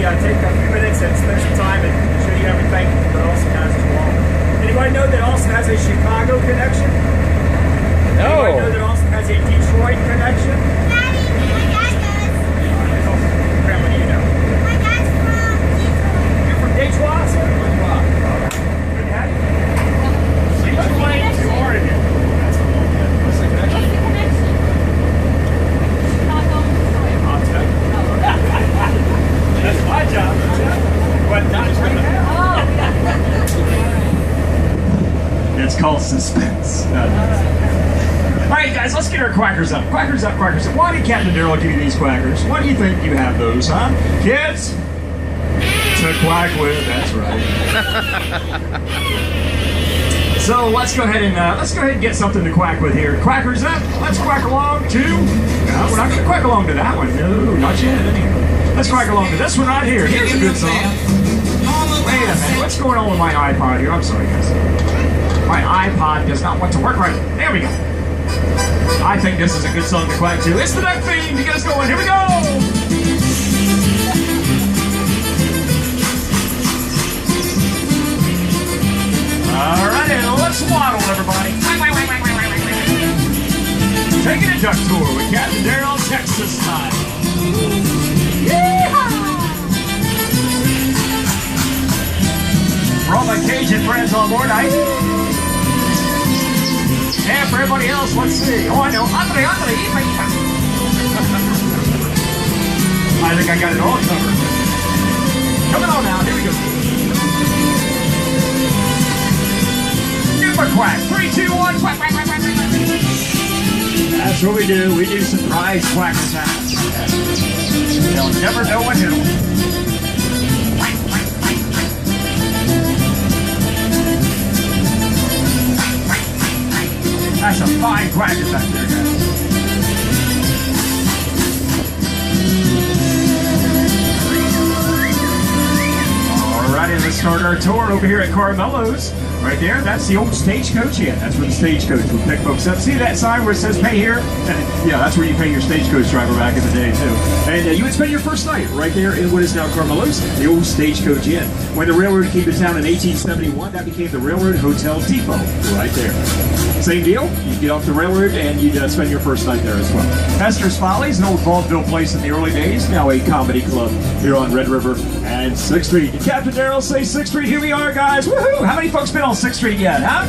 really take a few minutes and spend some time and show you everything that Austin has as well. Anybody know that Austin has a Chicago connection? No. Anybody know that Austin has a Detroit connection? Daddy, my dad does. Grandma, do you know? My dad's from Detroit. You're from Detroit? Good to have you. Detroit to Oregon. That's a long way. What's the connection? That's my job, but not right now. It's called suspense. All right, guys, let's get our quackers up. Quackers up, quackers up. Why did Captain Darrell give you these quackers? Why do you think you have those, huh? Kids? To quack with, that's right. So let's go ahead and get something to quack with here. Quackers up. Let's quack along to. No, we're not going to quack along to that one. No, not yet. Anyway. Let's quack along to this one right here. Here's a good song. Wait a minute. What's going on with my iPod here? I'm sorry, guys. My iPod does not want to work right. There we go. I think this is a good song to quack to. It's the duck theme to get us going. Here we go. All right, let's waddle, everybody. Taking a duck tour with Captain Darrell, Texas style. For all my Cajun friends on board, and for everybody else, let's see. Oh, I know. Andre. I think I got it all covered. Coming on now. Here we go. Super quack. 3, 2, 1. Quack, quack, quack, quack, quack. That's what we do. We do surprise quacker sounds. They'll never know what hit them. That's a fine quacker back there, guys. Alrighty, let's start our tour over here at Carmelo's. Right there, that's the old Stagecoach Inn. That's where the Stagecoach would pick folks up. See that sign where it says pay here? Yeah, that's where you pay your Stagecoach driver back in the day, too. And you would spend your first night right there in what is now Carmelo's, the old Stagecoach Inn. When the railroad came to town in 1871, that became the Railroad Hotel Depot right there. Same deal, you'd get off the railroad and you'd spend your first night there as well. Hester's Follies, an old vaudeville place in the early days, now a comedy club here on Red River and 6th Street. Did Captain Darrell say 6th Street? Here we are, guys. Woohoo! How many folks been on 6th Street yet, huh?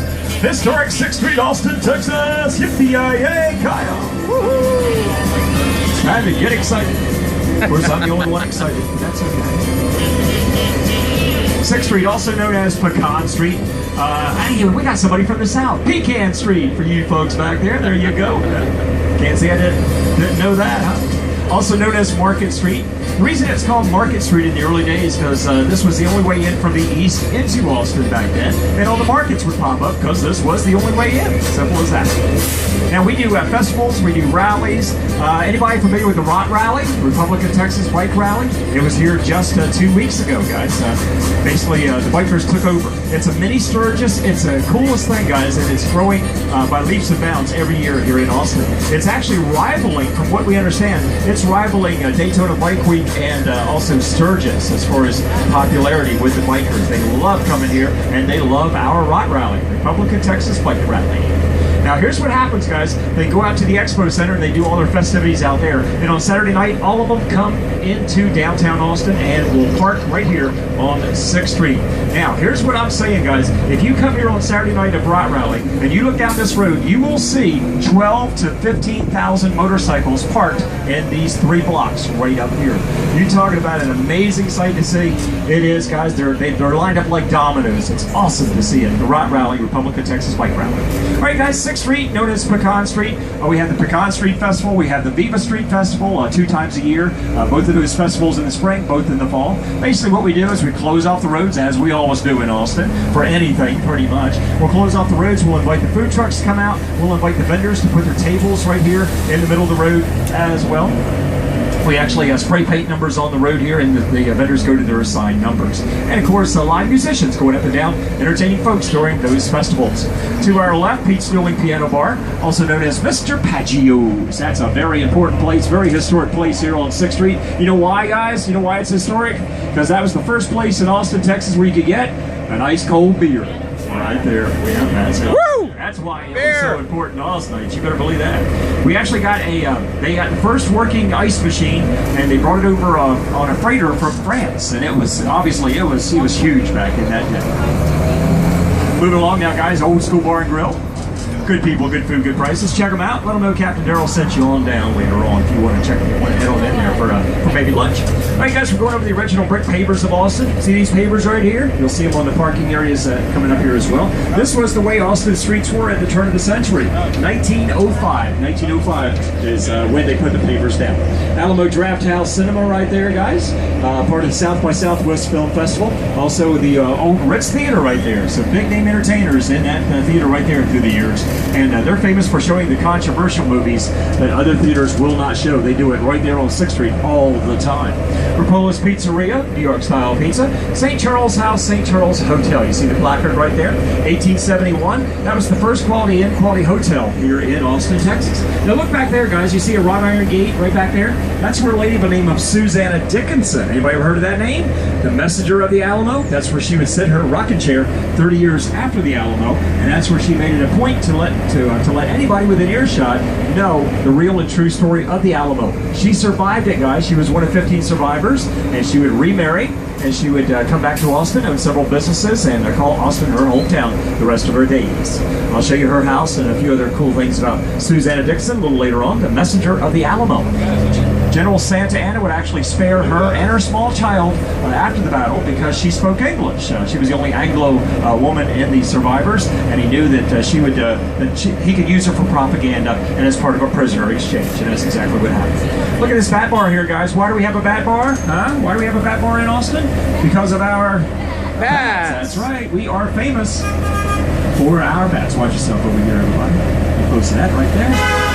Historic 6th Street, Austin, Texas. Yippee-yay, Kyle. Woohoo! It's time to get excited. Of course, I'm the only one excited, but that's okay. 6th Street, also known as Pecan Street. We got somebody from the south. Pecan Street for you folks back there. There you go. Can't say I didn't know that, huh? Also known as Market Street. The reason it's called Market Street in the early days because this was the only way in from the east into Austin back then, and all the markets would pop up because this was the only way in. Simple as that. Now we do festivals, we do rallies. Anybody familiar with the ROT Rally, Republic of Texas Bike Rally? It was here just 2 weeks ago, guys. Basically, the bikers took over. It's a mini Sturgis. It's the coolest thing, guys, and it's growing by leaps and bounds every year here in Austin. It's actually rivaling, from what we understand, it's rivaling Daytona Bike Week and also Sturgis as far as popularity with the bikers. They love coming here, and they love our ROT Rally, Republic of Texas Bike Rally. Now here's what happens, guys. They go out to the Expo Center and they do all their festivities out there. And on Saturday night, all of them come into downtown Austin and will park right here on 6th Street. Now, here's what I'm saying, guys. If you come here on Saturday night of ROT Rally and you look down this road, you will see 12 to 15,000 motorcycles parked in these 3 blocks right up here. You're talking about an amazing sight to see. It is, guys. They're lined up like dominoes. It's awesome to see it. The ROT Rally, Republic of Texas Bike Rally. All right, guys. 6th Street, known as Pecan Street. We have the Pecan Street Festival. We have the Viva Street Festival 2 times a year. Both of those festivals in the spring, both in the fall. Basically what we do is we close off the roads, as we always do in Austin, for anything pretty much. We'll close off the roads. We'll invite the food trucks to come out. We'll invite the vendors to put their tables right here in the middle of the road as well. We actually spray paint numbers on the road here, and the vendors go to their assigned numbers. And of course, live musicians going up and down, entertaining folks during those festivals. To our left, Pete's Dueling Piano Bar, also known as Mr. Paggio's. That's a very important place, very historic place here on 6th Street. You know why, guys? You know why it's historic? Because that was the first place in Austin, Texas where you could get an ice cold beer. Right there. Yeah, that's it. Woo! That's why it was so important to Austinites. You better believe that. We actually got they got the first working ice machine, and they brought it over on a freighter from France, and it was obviously it was huge back in that day. Moving along now, guys. Old School Bar and Grill. Good people, good food, good prices. Check them out. Let them know Captain Darrell sent you on down later on if you want to head on in there for maybe lunch. All right, guys, we're going over the original brick pavers of Austin. See these pavers right here? You'll see them on the parking areas coming up here as well. This was the way Austin streets were at the turn of the century. 1905. 1905 is when they put the pavers down. Alamo Draft House Cinema right there, guys. Part of the South by Southwest Film Festival. Also the old Ritz Theater right there. Some big name entertainers in that theater right there through the years. And they're famous for showing the controversial movies that other theaters will not show. They do it right there on 6th Street all the time. Rapolo's Pizzeria, New York style pizza. St. Charles House, St. Charles Hotel. You see the placard right there? 1871. That was the first quality inn, quality hotel here in Austin, Texas. Now look back there, guys. You see a wrought iron gate right back there? That's where a lady by the name of Susanna Dickinson. Anybody ever heard of that name? The messenger of the Alamo. That's where she would sit in her rocking chair 30 years after the Alamo, and that's where she made it a point to let anybody within earshot know the real and true story of the Alamo. She survived it, guys. She was one of 15 survivors, and she would remarry, and she would come back to Austin, own several businesses, and call Austin her hometown the rest of her days. I'll show you her house and a few other cool things about Susanna Dixon a little later on, the messenger of the Alamo. General Santa Anna would actually spare her and her small child after the battle because she spoke English. She was the only Anglo woman in the survivors, and he knew that he could use her for propaganda and as part of a prisoner exchange, and that's exactly what happened. Look at this bat bar here, guys. Why do we have a bat bar? Huh? Why do we have a bat bar in Austin? Because of our bats. That's right. We are famous for our bats. Watch yourself over here, everybody. Get close to that right there.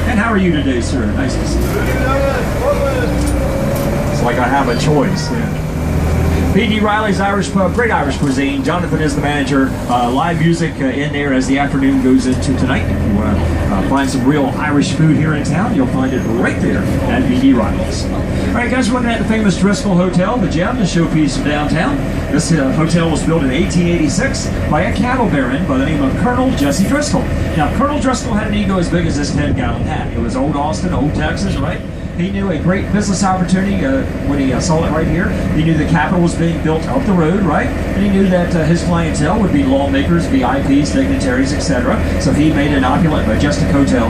And how are you today, sir? Nice to see you. It's like I have a choice. Yeah. P.D. Riley's Irish Pub, great Irish cuisine. Jonathan is the manager. Live music in there as the afternoon goes into tonight. If you want to find some real Irish food here in town, you'll find it right there at P.D. Riley's. All right, guys, we're looking at the famous Driscoll Hotel, the gem, the showpiece of downtown. This hotel was built in 1886 by a cattle baron by the name of Colonel Jesse Driscoll. Now, Colonel Driscoll had an ego as big as this 10-gallon hat. It was old Austin, old Texas, right? He knew a great business opportunity when he saw it right here. He knew the Capitol was being built up the road, right? And he knew that his clientele would be lawmakers, VIPs, dignitaries, etc. So he made an opulent, majestic hotel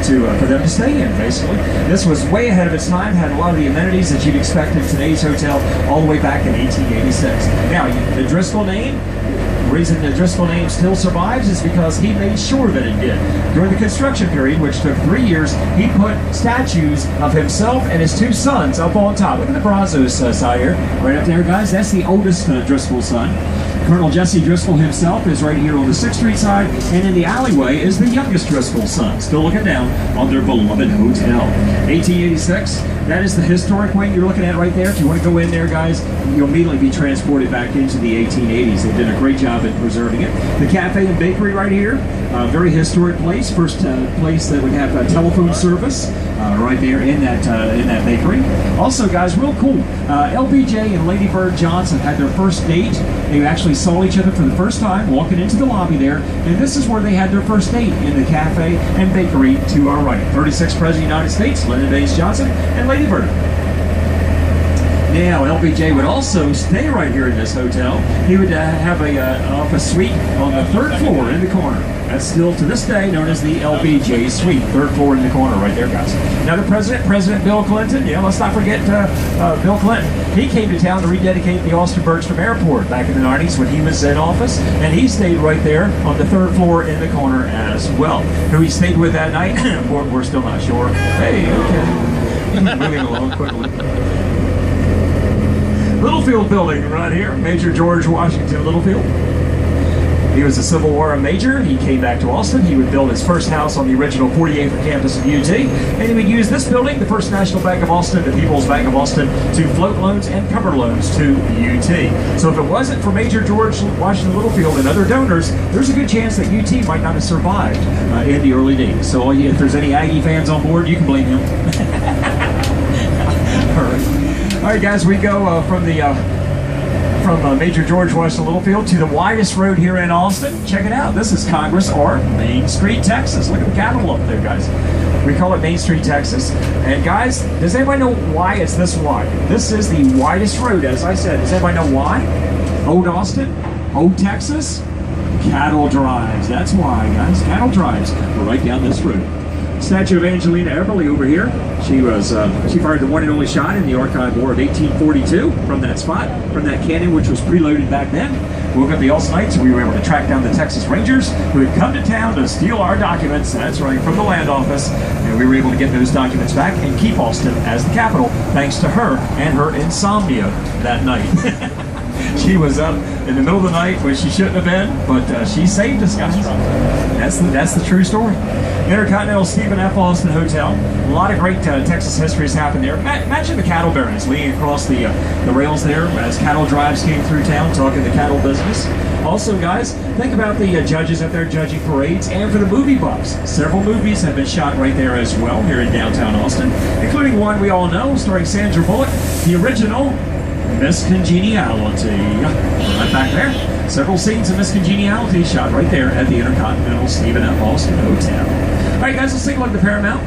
for them to stay in, basically. This was way ahead of its time, had a lot of the amenities that you'd expect in today's hotel all the way back in 1886. Now, the Driscoll name, the reason the Driscoll name still survives is because he made sure that it did. During the construction period, which took 3 years, he put statues of himself and his two sons up on top. Look at the Brazos side here, right up there, guys. That's the oldest Driscoll son. Colonel Jesse Driscoll himself is right here on the 6th Street side, and in the alleyway is the youngest Driscoll son, still looking down on their beloved hotel. 1886, that is the historic wing you're looking at right there. If you want to go in there, guys, you'll immediately be transported back into the 1880s. They did a great job in preserving it. The cafe and bakery right here, very historic place. First place that would have telephone service right there in that bakery. Also, guys, real cool. LBJ and Lady Bird Johnson had their first date. They actually saw each other for the first time walking into the lobby there, and this is where they had their first date, in the cafe and bakery to our right. 36th President of the United States, Lyndon Baines Johnson, and Lady Bird. Now, LBJ would also stay right here in this hotel. He would have an office suite on the 3rd floor in the corner. That's still, to this day, known as the LBJ suite. 3rd floor in the corner right there, guys. Now, the President Bill Clinton, yeah, let's not forget Bill Clinton. He came to town to rededicate the Austin Bergstrom Airport back in the 90s when he was in office, and he stayed right there on the 3rd floor in the corner as well. Who he stayed with that night, we're still not sure. Hey, okay. Moving along quickly. Littlefield Building right here, Major George Washington Littlefield. He was a Civil War major. He came back to Austin. He would build his first house on the original 40-acre campus of UT, and he would use this building, the First National Bank of Austin, the People's Bank of Austin, to float loans and cover loans to UT. So if it wasn't for Major George Washington Littlefield and other donors, there's a good chance that UT might not have survived in the early days. So if there's any Aggie fans on board, you can blame him. All right, guys, we go from Major George Washington Littlefield to the widest road here in Austin. Check it out. This is Congress or Main Street, Texas. Look at the Capitol up there, guys. We call it Main Street, Texas. And guys, does anybody know why it's this wide? This is the widest road, as I said. Does anybody know why? Old Austin, Old Texas, cattle drives. That's why, guys. Cattle drives. We're right down this road. Statue of Angelina Everly over here. She fired the one and only shot in the Archive War of 1842 from that spot, from that cannon, which was preloaded back then. Woke up the Austinites, and we were able to track down the Texas Rangers who had come to town to steal our documents. That's right, from the land office. And we were able to get those documents back and keep Austin as the capital, thanks to her and her insomnia that night. She was up in the middle of the night when she shouldn't have been, but she saved us, guys. That's the true story. Intercontinental Stephen F. Austin Hotel. A lot of great Texas history has happened there. Imagine the cattle barons leaning across the rails there as cattle drives came through town, talking the cattle business. Also, guys, think about the judges up there judging parades, and for the movie buffs. Several movies have been shot right there as well here in downtown Austin, including one we all know, starring Sandra Bullock, the original Miss Congeniality. Right back there. Several scenes of Miss Congeniality shot right there at the Intercontinental Stephen F. Austin Hotel. All right, guys, let's take a look at the Paramount,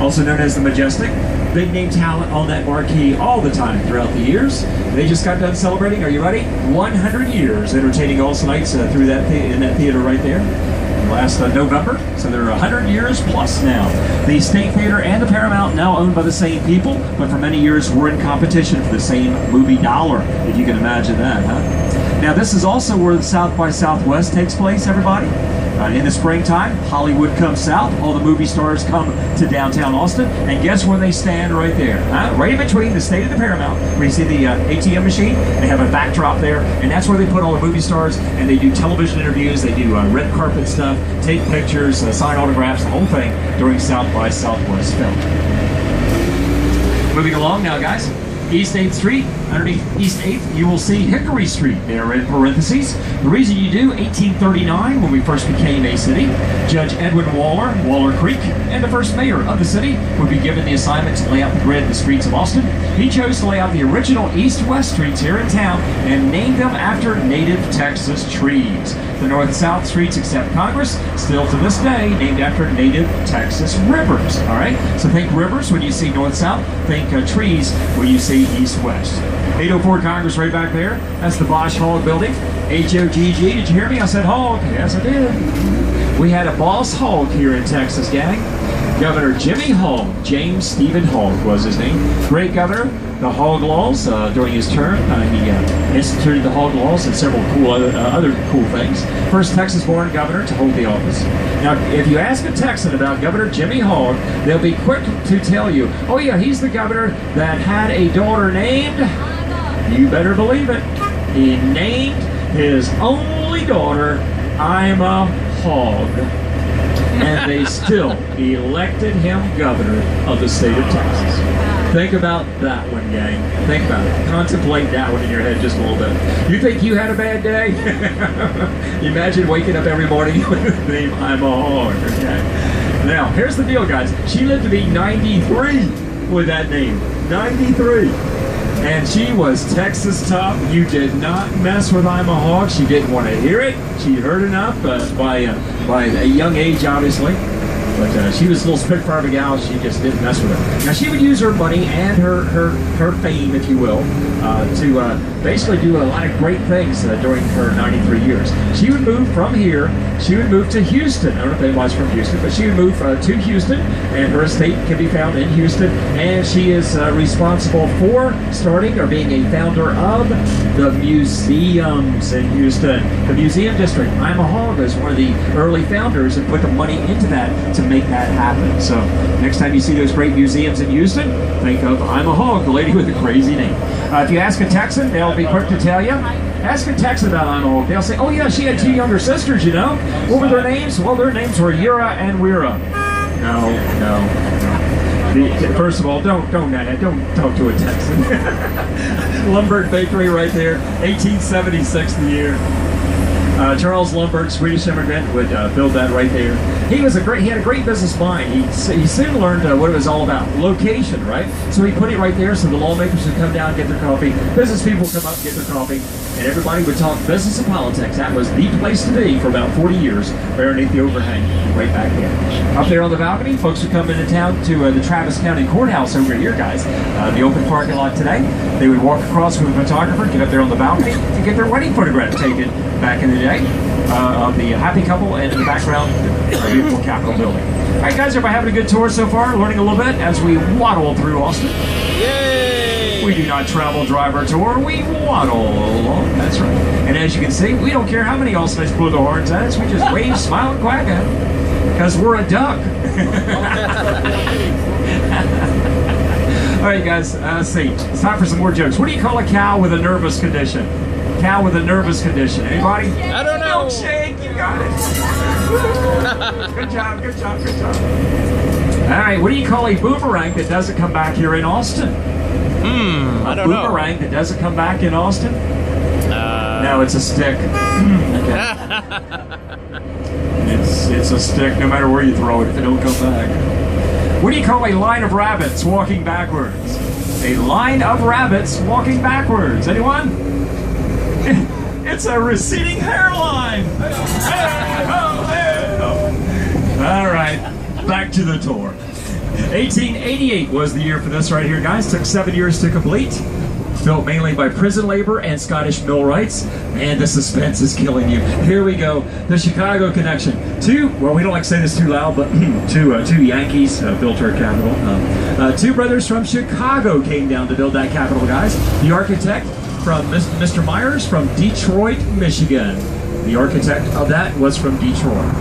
also known as the Majestic. Big name talent on that marquee all the time throughout the years. They just got done celebrating, are you ready? 100 years entertaining Austinites through in that theater right there. Last November, so they're 100 years plus now. The State Theater and the Paramount now owned by the same people, but for many years were in competition for the same movie dollar, if you can imagine that, huh? Now this is also where the South by Southwest takes place, everybody. In the springtime, Hollywood comes south, all the movie stars come to downtown Austin, and guess where they stand right there? Right in between the State and the Paramount, where you see the ATM machine, they have a backdrop there, and that's where they put all the movie stars, and they do television interviews, they do red carpet stuff, take pictures, sign autographs, the whole thing during South by Southwest film. Moving along now, guys. East 8th Street, underneath East 8th, you will see Hickory Street there in parentheses. The reason you do, 1839, when we first became a city, Judge Edwin Waller, Waller Creek, and the first mayor of the city would be given the assignment to lay out the grid of the streets of Austin. He chose to lay out the original east-west streets here in town and named them after native Texas trees. The north-south streets, except Congress, still to this day named after native Texas rivers. All right, so think rivers when you see north-south, think trees when you see east-west. 804 Congress right back there. That's the Bosch Hogg building. H-O-G-G. Did you hear me? I said hog. Yes, I did. We had a boss hog here in Texas, gang. Governor Jimmy Hogg, James Stephen Hogg was his name. Great governor. The Hogg Laws during his term. He instituted the Hogg Laws and several cool other cool things. First Texas-born governor to hold the office. Now, if you ask a Texan about Governor Jimmy Hogg, they'll be quick to tell you, oh yeah, he's the governor that had a daughter named, you better believe it, he named his only daughter Ima Hogg. And they still elected him governor of the state of Texas. Think about that one, gang. Think about it. Contemplate that one in your head just a little bit. You think you had a bad day? Imagine waking up every morning with the name Ima Hogg. Okay? Now, here's the deal, guys. She lived to be 93 with that name. 93. And she was Texas top. You did not mess with Ima Hogg. She didn't want to hear it. She heard enough by a young age, obviously. But she was a little spitfire of a gal. She just didn't mess with her. Now, she would use her money and her fame, if you will, to basically do a lot of great things during her 93 years. She would move from here. She would move to Houston. I don't know if anybody's from Houston, but she would move to Houston, and her estate can be found in Houston. And she is responsible for starting or being a founder of the museums in Houston. The Museum District. Ima Hogg is one of the early founders and put the money into that to make that happen. So next time you see those great museums in Houston, think of Ima Hogg, the lady with the crazy name. If you ask a Texan, they'll be quick to tell you Ask a Texan about Aunt Olga. They'll say, oh yeah, she had 2 younger sisters, you know. What were their names? Well, their names were Yura and Wira. No. First of all, don't talk to a Texan. Lumberg Bakery right there, 1876 the year. Charles Lumberg, Swedish immigrant, would build that right there. He had a great business mind. He soon learned what it was all about, location, right? So he put it right there so the lawmakers would come down and get their coffee, business people would come up and get their coffee, and everybody would talk business and politics. That was the place to be for about 40 years, underneath the overhang, right back there. Up there on the balcony, folks would come into town to the Travis County Courthouse over here, guys. The open parking lot today. They would walk across with a photographer, get up there on the balcony, and get their wedding photograph taken back in the day. Of the happy couple, and in the background, our beautiful Capitol building. All right, guys, everybody having a good tour so far? Learning a little bit as we waddle through Austin. Yay! We do not travel, drive our tour. We waddle along. That's right. And as you can see, we don't care how many Austinites blow the horns at us. We just wave, smile, and quack at them because we're a duck. All right, guys. Let's see. It's time for some more jokes. What do you call a cow with a nervous condition? Cow with a nervous condition. Anybody? I don't know. Milkshake, you got it. Good job. All right, what do you call a boomerang that doesn't come back here in Austin? I don't know. A boomerang that doesn't come back in Austin? No, it's a stick. Okay. It's a stick no matter where you throw it if it don't come back. What do you call a line of rabbits walking backwards? A line of rabbits walking backwards. Anyone? It's a receding hairline. All right, back to the tour. 1888 was the year for this right here, guys. Took 7 years to complete. Built mainly by prison labor and Scottish millwrights. And the suspense is killing you. Here we go. The Chicago connection. Well, we don't like to say this too loud, but two Yankees built our capital. 2 brothers from Chicago came down to build that capital, guys. The architect from Mr. Myers from Detroit, Michigan. The architect of that was from Detroit.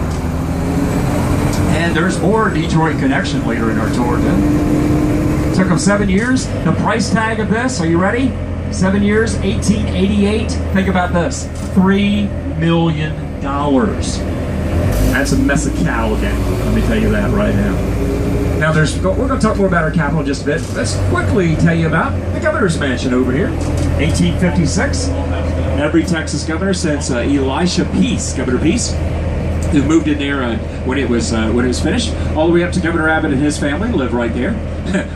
And there's more Detroit connection later in our tour, too. Took them 7 years. The price tag of this, are you ready? 7 years, 1888. Think about this, $3 million. That's a mess of cow again, let me tell you that right now. Now, we're going to talk more about our capital in just a bit. Let's quickly tell you about the governor's mansion over here. 1856. Every Texas governor since Elisha Peace, Governor Peace, who moved in there when it was finished, all the way up to Governor Abbott and his family live right there.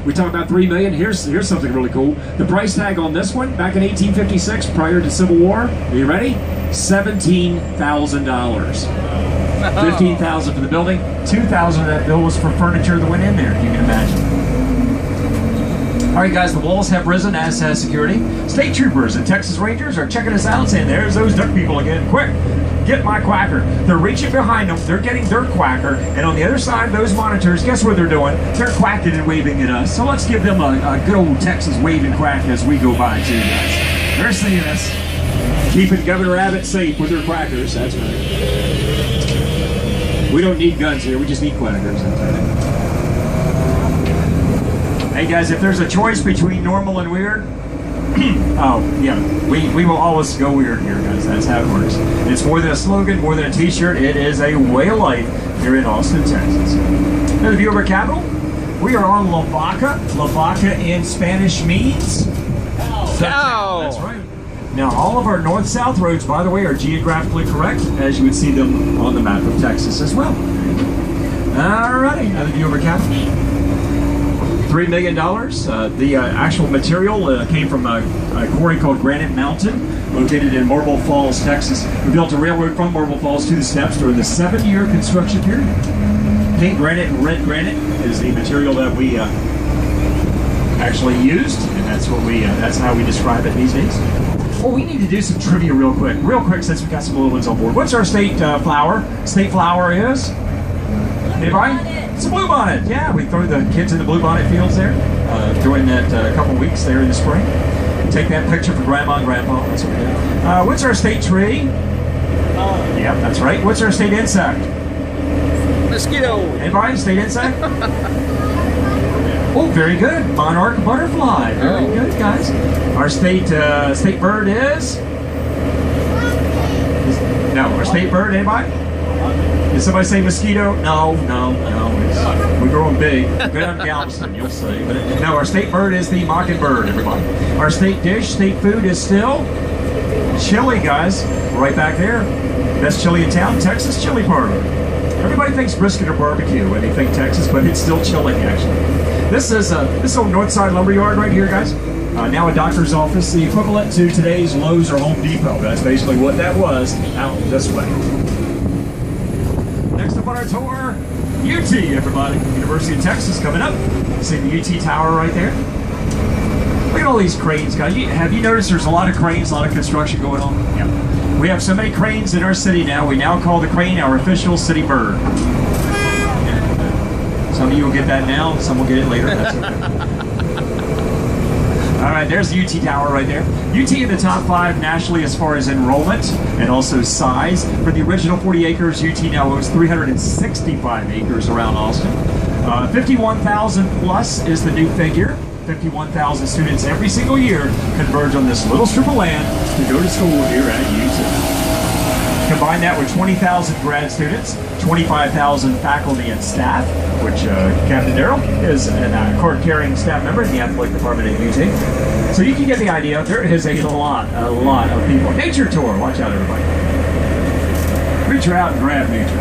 We talk about $3 million. Here's something really cool. The price tag on this one back in 1856, prior to Civil War. Are you ready? $17,000. $15,000 for the building. $2,000 of that bill was for furniture that went in there, if you can imagine. All right, guys, the walls have risen, as has security. State troopers and Texas Rangers are checking us out, saying, there's those duck people again. Quick, get my quacker. They're reaching behind them. They're getting their quacker. And on the other side of those monitors, guess what they're doing? They're quacking and waving at us. So let's give them a good old Texas wave and quack as we go by, too, guys. They're seeing us. Keeping Governor Abbott safe with their quackers. That's right. We don't need guns here, we just need quackers. Hey guys, if there's a choice between normal and weird, oh yeah, we will always go weird here, guys. That's how it works. It's more than a slogan, more than a t-shirt. It is a way of life here in Austin, Texas. Now the view of our capital, we are on La Vaca. La Vaca in Spanish means cow. That's right. Now, all of our north-south roads, by the way, are geographically correct, as you would see them on the map of Texas as well. All righty, now the view of our capital. $3 million. The actual material came from a quarry called Granite Mountain, located in Marble Falls, Texas. We built a railroad from Marble Falls to the steps during the 7-year construction period. Pink granite and red granite is the material that we actually used, and that's how we describe it these days. Well, we need to do some trivia real quick since we got some little ones on board. What's our state flower? State flower is? Anybody? It's a bluebonnet. Yeah, we throw the kids in the bluebonnet fields there during that couple weeks there in the spring. Take that picture for Grandma and Grandpa. That's what we do. What's our state tree? Yep, that's right. What's our state insect? Mosquito. Anybody? State insect? Oh, very good. Monarch butterfly. Very good, guys. Our state bird is No, our state bird, anybody? Did somebody say mosquito? No. We're growing big. Go down to Galveston, you'll see. But no, our state bird is the mockingbird, everybody. Our state dish, state food is still chili, guys. Right back there. Best chili in town, Texas Chili Parlor. Everybody thinks brisket or barbecue when they think Texas, but it's still chili, actually. This is this old Northside Lumberyard right here, guys. Now a doctor's office, the equivalent to today's Lowe's or Home Depot. That's basically what that was out this way. Next up on our tour, UT, everybody. University of Texas coming up. See the UT Tower right there? Look at all these cranes, guys. Have you noticed there's a lot of cranes, a lot of construction going on? Yeah. We have so many cranes in our city now, we now call the crane our official city bird. Some of you will get that now, some will get it later. That's okay. All right, there's the UT Tower right there. UT in the top 5 nationally as far as enrollment and also size. For the original 40 acres, UT now owns 365 acres around Austin. 51,000 plus is the new figure. 51,000 students every single year converge on this little strip of land to go to school here at UT. Combine that with 20,000 grad students, 25,000 faculty and staff, which Captain Darrell is a card-carrying staff member in the athletic department at UT. So you can get the idea. There is a lot of people. Nature tour. Watch out, everybody. Reach out and grab nature.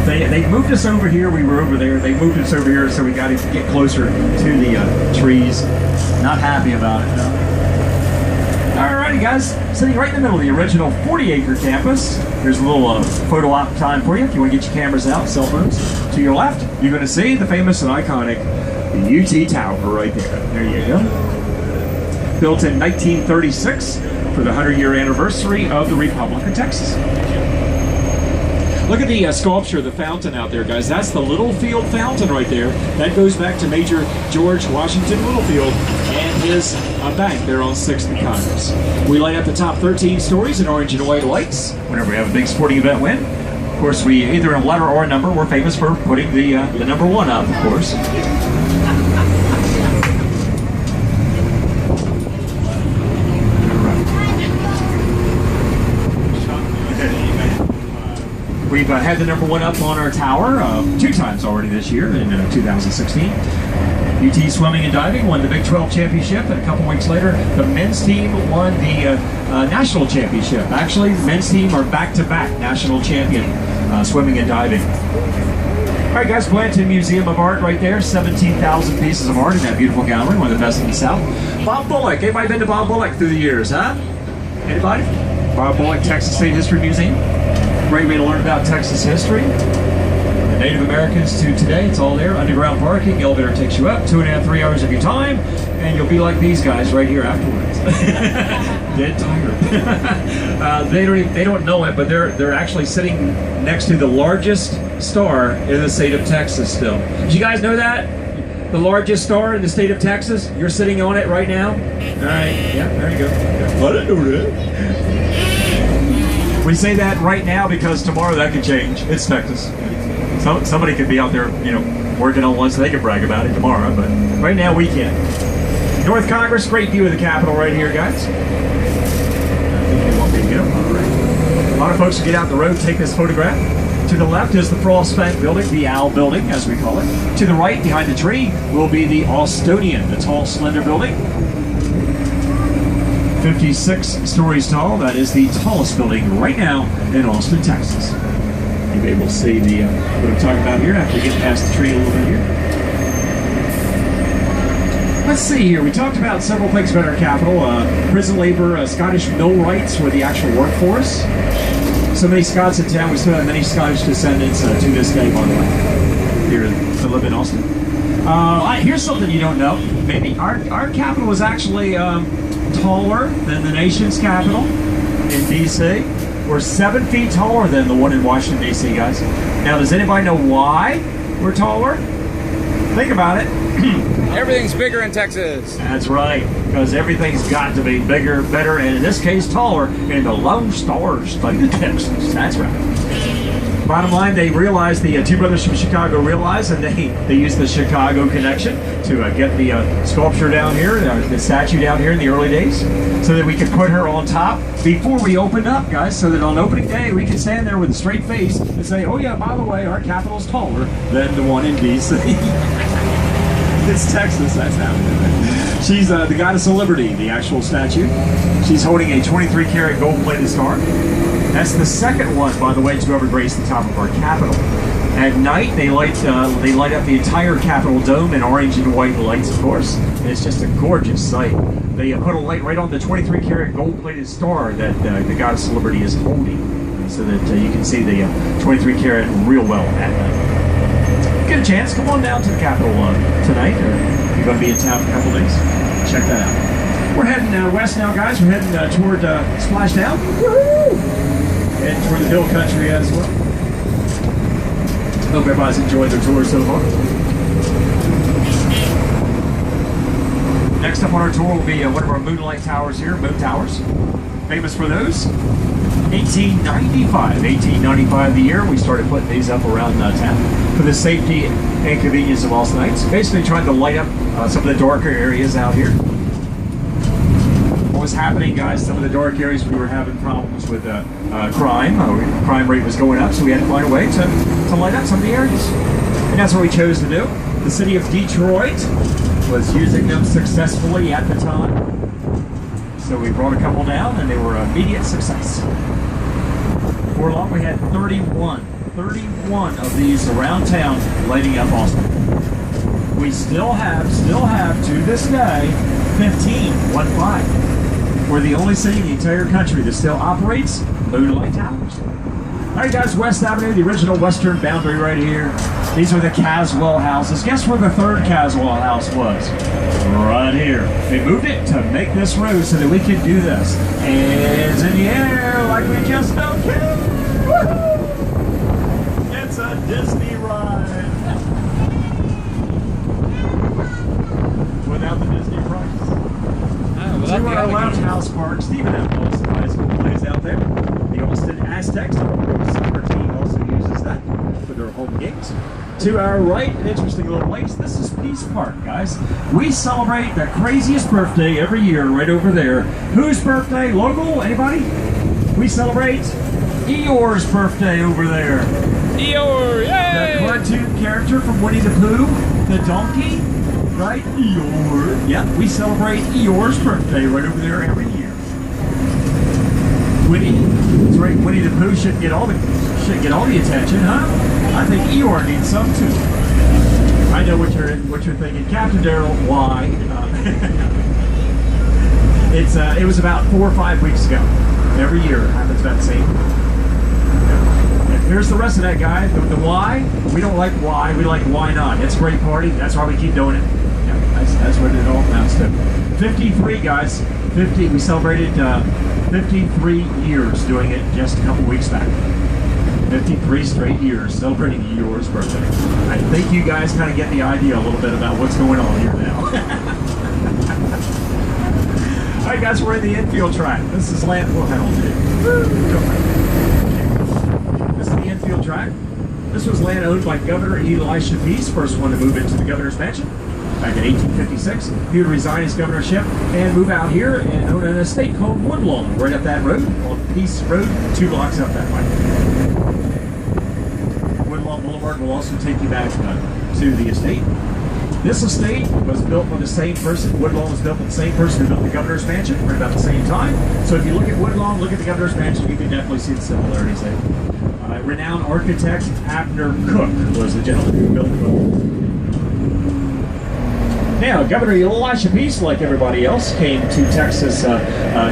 They moved us over here. We were over there. They moved us over here, so we got to get closer to the trees. Not happy about it, no. Alrighty, guys. Sitting right in the middle of the original 40-acre campus. Here's a little photo op time for you if you want to get your cameras out, cell phones. To your left, you're going to see the famous and iconic UT Tower right there. There you go. Built in 1936 for the 100-year anniversary of the Republic of Texas. Look at the sculpture, the fountain out there, guys. That's the Littlefield Fountain right there. That goes back to Major George Washington Littlefield and his bank there on 6th and Congress. We light up the top 13 stories in orange and white lights whenever we have a big sporting event win. Of course, we either in a letter or a number. We're famous for putting the number 1 up, of course. We've had the number 1 up on our tower 2 times already this year in 2016. UT Swimming and Diving won the Big 12 Championship, and a couple weeks later, the men's team won the National Championship. Actually, the men's team are back-to-back national champion swimming and diving. All right, guys, Blanton Museum of Art right there. 17,000 pieces of art in that beautiful gallery, one of the best in the South. Bob Bullock. Anybody been to Bob Bullock through the years, huh? Anybody? Bob Bullock, Texas State History Museum. Great way to learn about Texas history. The Native Americans to today, it's all there. Underground parking, elevator takes you up, 2.5, 3 hours of your time, and you'll be like these guys right here afterwards. Dead tired. They don't know it, but they're actually sitting next to the largest star in the state of Texas still. Did you guys know that? The largest star in the state of Texas? You're sitting on it right now? All right, yeah, there you go. I didn't know that. We say that right now because tomorrow that could change. It's Texas. Somebody could be out there, working on one so they can brag about it tomorrow, but right now we can't. North Congress, great view of the Capitol right here, guys. I think you want me to get them. All right. A lot of folks will get out the road, take this photograph. To the left is the Frost Bank building, the Owl building, as we call it. To the right, behind the tree, will be the Austonian, the tall, slender building. 56 stories tall. That is the tallest building right now in Austin, Texas. You'll be able to see what I'm talking about here after we get past the tree a little bit here. Let's see here. We talked about several things about our capital. Prison labor, Scottish millwrights were the actual workforce. So many Scots in town. We still have many Scottish descendants to this day, by the way, here to live in Austin. Here's something you don't know. Maybe our capital was actually taller than the nation's capital in D.C. We're 7 feet taller than the one in Washington, D.C., guys. Now, does anybody know why we're taller? Think about it. Everything's bigger in Texas. That's right, because everything's got to be bigger, better, and in this case, taller in the Lone Star State of Texas. That's right. Bottom line, they realized, the two brothers from Chicago realized, and they used the Chicago connection to get the sculpture down here, the statue down here in the early days, so that we could put her on top before we opened up, guys, so that on opening day we can stand there with a straight face and say, oh yeah, by the way, our capital's taller than the one in D.C. It's Texas, that's happening. She's the Goddess of Liberty, the actual statue. She's holding a 23-karat gold-plated star. That's the second one, by the way, to ever grace the top of our Capitol. At night, they light up the entire Capitol dome in orange and white lights, of course. And it's just a gorgeous sight. They put a light right on the 23-karat gold-plated star that the Goddess of Liberty is holding, so that you can see the 23-karat real well at night. Get a chance, come on down to the Capitol tonight, or you're going to be in town for a couple days. Check that out. We're heading west now, guys. We're heading toward Splashdown. Woohoo! And toward the hill country as well. Hope everybody's enjoyed their tour so far. Next up on our tour will be one of our moonlight towers here, Moon Towers. Famous for those. 1895 the year we started putting these up around town for the safety and convenience of all nights. Basically trying to light up some of the darker areas out here. What was happening, guys, some of the dark areas, we were having problems with crime. Crime rate was going up, so we had to find a way to light up some of the areas. And that's what we chose to do. The city of Detroit was using them successfully at the time. So we brought a couple down, and they were immediate success. Before long, we had 31 of these around town lighting up Austin. We still have to this day 15. We're the only city in the entire country that still operates moonlight towers. All right, guys, West Avenue, the original western boundary right here. These are the Caswell houses. Guess where the third Caswell house was? Right here. They moved it to make this road so that we could do this. Hands in the air like we just don't care. Woo-hoo! It's a Disney ride. Without the Disney price. To our left, House Park, Stephen F. Austin High School plays out there. The Austin Aztecs, the soccer team, also uses that for their home games. To our right, an interesting little place. This is Peace Park, guys. We celebrate the craziest birthday every year right over there. Whose birthday? Local? Anybody? We celebrate Eeyore's birthday over there. Eeyore, yay! The cartoon character from Winnie the Pooh, the donkey. Right? Eeyore. Yeah, we celebrate Eeyore's birthday right over there every year. Winnie, that's right, Winnie the Pooh should get all the attention, huh? I think Eeyore needs some too. I know what you're thinking, Captain Daryl. Why? It was about 4 or 5 weeks ago. Every year it happens about the same. Here's the rest of that guy. The why, we don't like why, we like why not. It's a great party, that's why we keep doing it. Yeah, that's what it all amounts to. 53, guys. 50, we celebrated 53 years doing it just a couple weeks back. 53 straight years celebrating Eeyore's birthday. I think you guys kind of get the idea a little bit about what's going on here now. All right, guys, we're in the infield track. This is land. Well, hell, this is the infield track. This was land owned by Governor Elisha Pease, first one to move into the governor's mansion back in 1856. He would resign his governorship and move out here and own an estate called Woodlawn, right up that road, on Peace Road, 2 blocks up that way. Woodlawn Boulevard will also take you back to the estate. This estate was built by the same person. Woodlawn was built by the same person who built the governor's mansion right about the same time. So if you look at Woodlawn, look at the governor's mansion, you can definitely see the similarities there. Renowned architect Abner Cook was the gentleman who built the Woodlawn. Now, Governor Elisha Pease, like everybody else, came to Texas.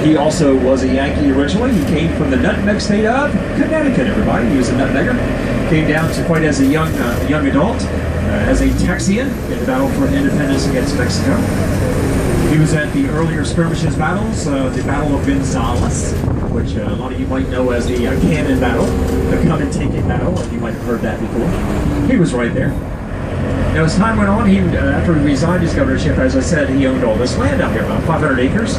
He also was a Yankee originally. He came from the nutmeg state of Connecticut, everybody. He was a nutmegger. Came down to quite as a young adult, as a Texian in the battle for independence against Mexico. He was at the earlier skirmishes battles, the Battle of Gonzales, which a lot of you might know as the Cannon Battle, the Come and Take It Battle, if you might have heard that before. He was right there. Now, as time went on, after he resigned his governorship, as I said, he owned all this land out here, about 500 acres.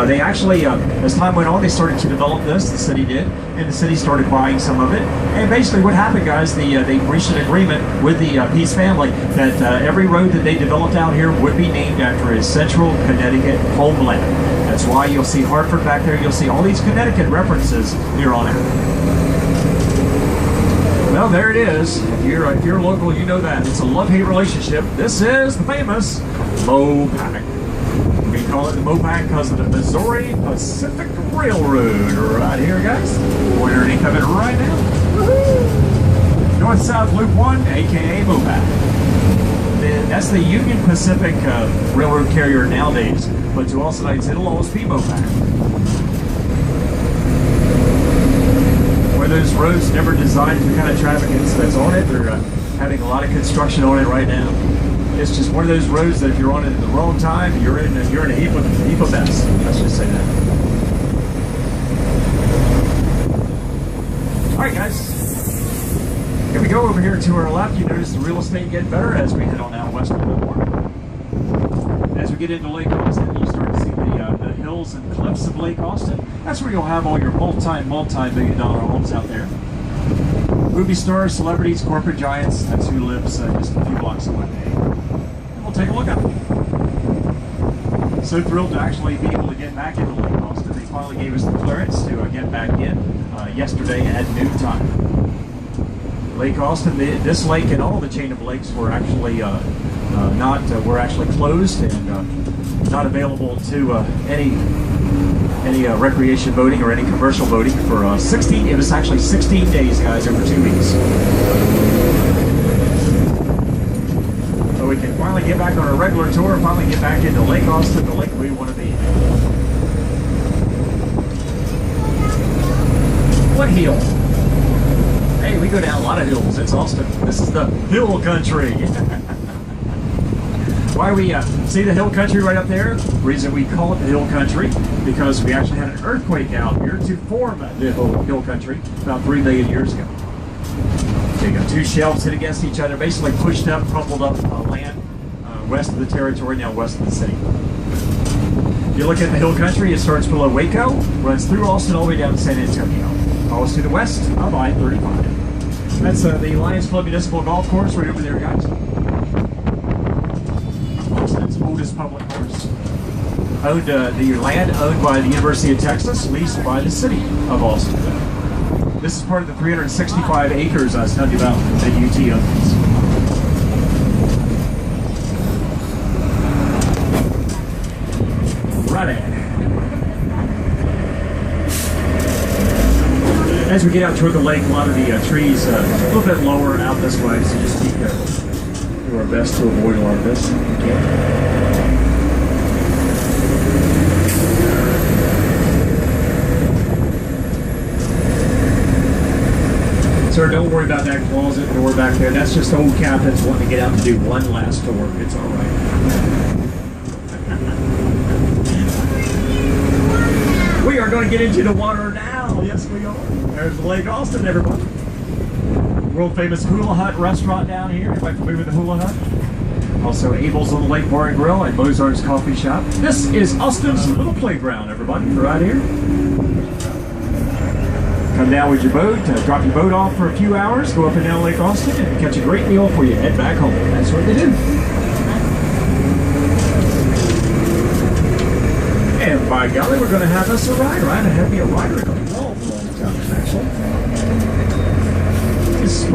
They actually, as time went on, they started to develop this. The city did, and the city started buying some of it. And basically, what happened, guys? They reached an agreement with the Peace family that every road that they developed out here would be named after his Central Connecticut homeland. That's why you'll see Hartford back there. You'll see all these Connecticut references here on out. Well, there it is. If you're local, you know that. It's a love-hate relationship. This is the famous Mopac. We call it the Mopac because of the Missouri Pacific Railroad right here, guys. We're underneath of it right now. Woohoo! North-South Loop 1, a.k.a. Mopac. That's the Union Pacific Railroad carrier nowadays, but to all sides, it'll always be Mopac. Where those roads never designed for the kind of traffic that's on it. They're having a lot of construction on it right now. It's just one of those roads that if you're on it at the wrong time, you're in a heap of mess. Let's just say that. All right, guys. Here we go over here to our left. You notice the real estate getting better as we head on out west a little more. As we get into Lake Austin, you start to see the hills and cliffs of Lake Austin. That's where you'll have all your multi-million-dollar homes out there. Movie stars, celebrities, corporate giants, that's who lives just a few blocks away. And we'll take a look at it. So thrilled to actually be able to get back into Lake Austin. They finally gave us the clearance to get back in yesterday at noon time. Lake Austin, this lake and all the chain of lakes were actually were actually closed and not available to any recreation boating or any commercial boating for 16. It was actually 16 days, guys, over 2 weeks. So we can finally get back on a regular tour, finally get back into Lake Austin, the lake we want to be. What hill? Hey, we go down a lot of hills. It's Austin. This is the hill country. Why we see the hill country right up there? The reason we call it the hill country, because we actually had an earthquake out here to form the hill country about 3 million years ago. So you got two shelves hit against each other, basically pushed up, crumpled up land west of the territory, now west of the city. If you look at the hill country, it starts below Waco, runs through Austin all the way down to San Antonio. Always to the west of I-35. That's the Lions Club Municipal Golf Course right over there, guys. Austin's oldest public course. Owned the land owned by the University of Texas, leased by the city of Austin. This is part of the 365 acres I was telling you about that UT owns. Right at. As we get out toward the lake, a lot of the trees a little bit lower out this way, so just do our best to avoid a lot of this. Okay. Sir, don't worry about that closet door back there. That's just old captains wanting to get out and do one last tour. It's all right. We are going to get into the water now. Yes, we are. There's Lake Austin, everybody. World famous Hula Hut restaurant down here. Everybody familiar with the Hula Hut? Also Abel's on the Lake Bar and Grill and Mozart's Coffee Shop. This is Austin's little playground, everybody, right here. Come down with your boat, drop your boat off for a few hours, go up and down Lake Austin, and catch a great meal before you head back home. That's what they do. And by golly, we're going to have us a ride. I haven't had me a rider in a long time, actually.